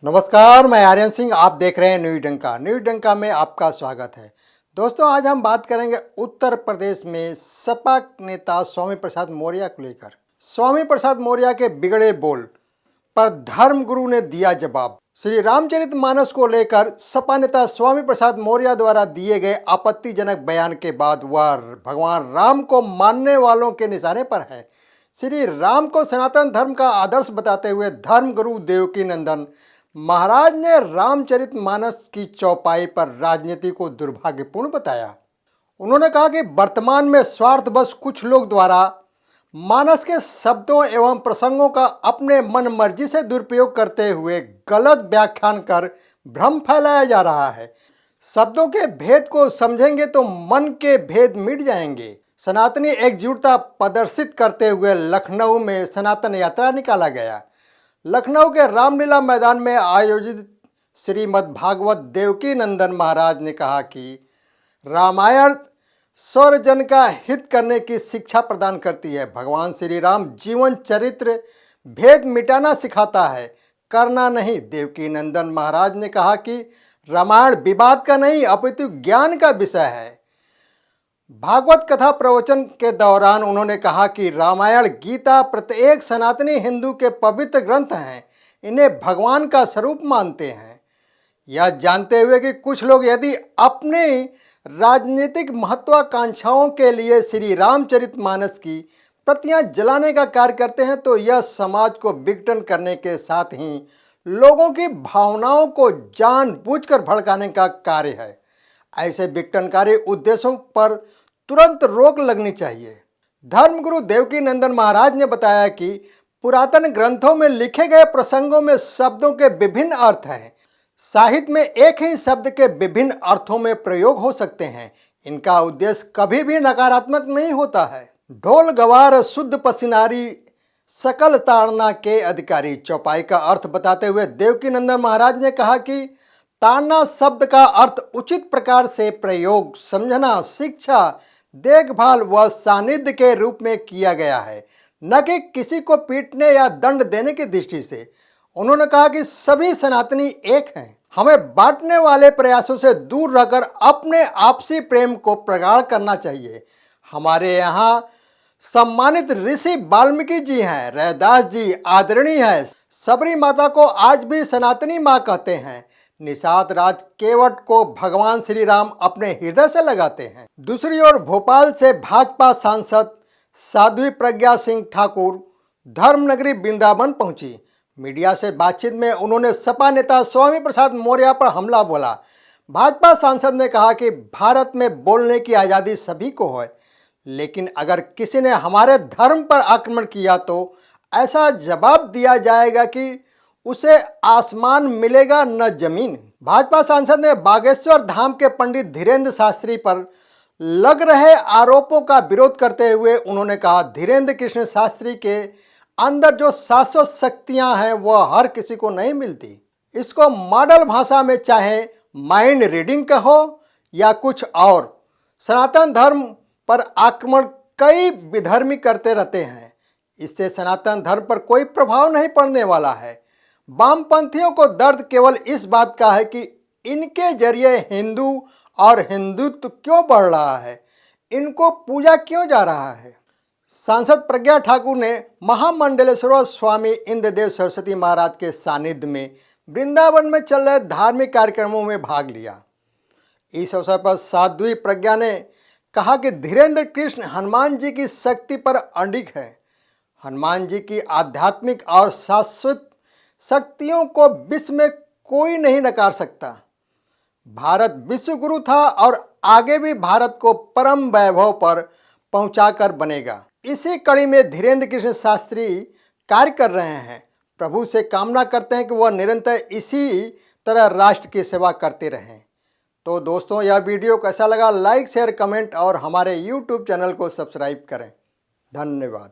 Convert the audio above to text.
नमस्कार, मैं आर्यन सिंह। आप देख रहे हैं न्यूज डंका में आपका स्वागत है। दोस्तों, आज हम बात करेंगे उत्तर प्रदेश में सपा नेता स्वामी प्रसाद मौर्य को लेकर। स्वामी प्रसाद मौर्य के बिगड़े बोल पर धर्मगुरु ने दिया जवाब। श्री रामचरितमानस को लेकर सपा नेता स्वामी प्रसाद मौर्य द्वारा दिए गए आपत्तिजनक बयान के बाद वह भगवान राम को मानने वालों के निशाने पर है। श्री राम को सनातन धर्म का आदर्श बताते हुए धर्मगुरु देवकी नंदन महाराज ने रामचरितमानस की चौपाई पर राजनीति को दुर्भाग्यपूर्ण बताया। उन्होंने कहा कि वर्तमान में स्वार्थवश कुछ लोग द्वारा मानस के शब्दों एवं प्रसंगों का अपने मन मर्जी से दुरुपयोग करते हुए गलत व्याख्यान कर भ्रम फैलाया जा रहा है। शब्दों के भेद को समझेंगे तो मन के भेद मिट जाएंगे। सनातनी एकजुटता प्रदर्शित करते हुए लखनऊ में सनातन यात्रा निकाला गया। लखनऊ के रामलीला मैदान में आयोजित श्रीमद् भागवत देवकी नंदन महाराज ने कहा कि रामायण सर्वजन का हित करने की शिक्षा प्रदान करती है। भगवान श्री राम जीवन चरित्र भेद मिटाना सिखाता है, करना नहीं। देवकी नंदन महाराज ने कहा कि रामायण विवाद का नहीं अपितु ज्ञान का विषय है। भागवत कथा प्रवचन के दौरान उन्होंने कहा कि रामायण गीता प्रत्येक सनातनी हिंदू के पवित्र ग्रंथ हैं, इन्हें भगवान का स्वरूप मानते हैं। यह जानते हुए कि कुछ लोग यदि अपने राजनीतिक महत्वाकांक्षाओं के लिए श्री रामचरितमानस की प्रतियां जलाने का कार्य करते हैं तो यह समाज को विघटन करने के साथ ही लोगों की भावनाओं को जानबूझकर भड़काने का कार्य है। ऐसे विघटनकारी उद्देश्यों पर तुरंत रोक लगनी चाहिए। धर्मगुरु देवकी नंदन महाराज ने बताया कि पुरातन ग्रंथों में लिखे गए प्रसंगों में शब्दों के विभिन्न अर्थ हैं। साहित्य में एक ही शब्द के विभिन्न अर्थों में प्रयोग हो सकते हैं। इनका उद्देश्य कभी भी नकारात्मक नहीं होता है। ढोल गवार शुद्ध पसीनारी सकल ताड़ना के अधिकारी। चौपाई का अर्थ बताते हुए देवकी नंदन महाराज ने कहा कि ताड़ना शब्द का अर्थ उचित प्रकार से प्रयोग, समझना, शिक्षा, देखभाल व सानिध्य के रूप में किया गया है, न कि किसी को पीटने या दंड देने की दृष्टि से। उन्होंने कहा कि सभी सनातनी एक हैं। हमें बांटने वाले प्रयासों से दूर रहकर अपने आपसी प्रेम को प्रगाढ़ करना चाहिए। हमारे यहाँ सम्मानित ऋषि वाल्मीकि जी हैं, रैदास जी आदरणीय है। सबरी माता को आज भी सनातनी माँ कहते हैं। निषाद राज केवट को भगवान श्री राम अपने हृदय से लगाते हैं। दूसरी ओर भोपाल से भाजपा सांसद साध्वी प्रज्ञा सिंह ठाकुर धर्मनगरी वृंदावन पहुंची। मीडिया से बातचीत में उन्होंने सपा नेता स्वामी प्रसाद मौर्य पर हमला बोला। भाजपा सांसद ने कहा कि भारत में बोलने की आज़ादी सभी को है, लेकिन अगर किसी ने हमारे धर्म पर आक्रमण किया तो ऐसा जवाब दिया जाएगा कि उसे आसमान मिलेगा न जमीन। भाजपा सांसद ने बागेश्वर धाम के पंडित धीरेन्द्र शास्त्री पर लग रहे आरोपों का विरोध करते हुए उन्होंने कहा, धीरेन्द्र कृष्ण शास्त्री के अंदर जो शाश्वत शक्तियां हैं वह हर किसी को नहीं मिलती। इसको मॉडल भाषा में चाहे माइंड रीडिंग कहो या कुछ और, सनातन धर्म पर आक्रमण कई विधर्मी करते रहते हैं। इससे सनातन धर्म पर कोई प्रभाव नहीं पड़ने वाला है। वामपंथियों को दर्द केवल इस बात का है कि इनके जरिए हिंदू और हिंदुत्व क्यों बढ़ रहा है, इनको पूजा क्यों जा रहा है। सांसद प्रज्ञा ठाकुर ने महामंडलेश्वर स्वामी इंद्रदेव सरस्वती महाराज के सानिध्य में वृंदावन में चल रहे धार्मिक कार्यक्रमों में भाग लिया। इस अवसर पर साध्वी प्रज्ञा ने कहा कि धीरेन्द्र कृष्ण हनुमान जी की शक्ति पर अडिग है। हनुमान जी की आध्यात्मिक और शाश्वत शक्तियों को विश्व में कोई नहीं नकार सकता। भारत विश्व गुरु था और आगे भी भारत को परम वैभव पर पहुंचाकर बनेगा। इसी कड़ी में धीरेन्द्र कृष्ण शास्त्री कार्य कर रहे हैं। प्रभु से कामना करते हैं कि वह निरंतर इसी तरह राष्ट्र की सेवा करते रहें। तो दोस्तों, यह वीडियो कैसा लगा लाइक शेयर कमेंट और हमारे YouTube चैनल को सब्सक्राइब करें। धन्यवाद।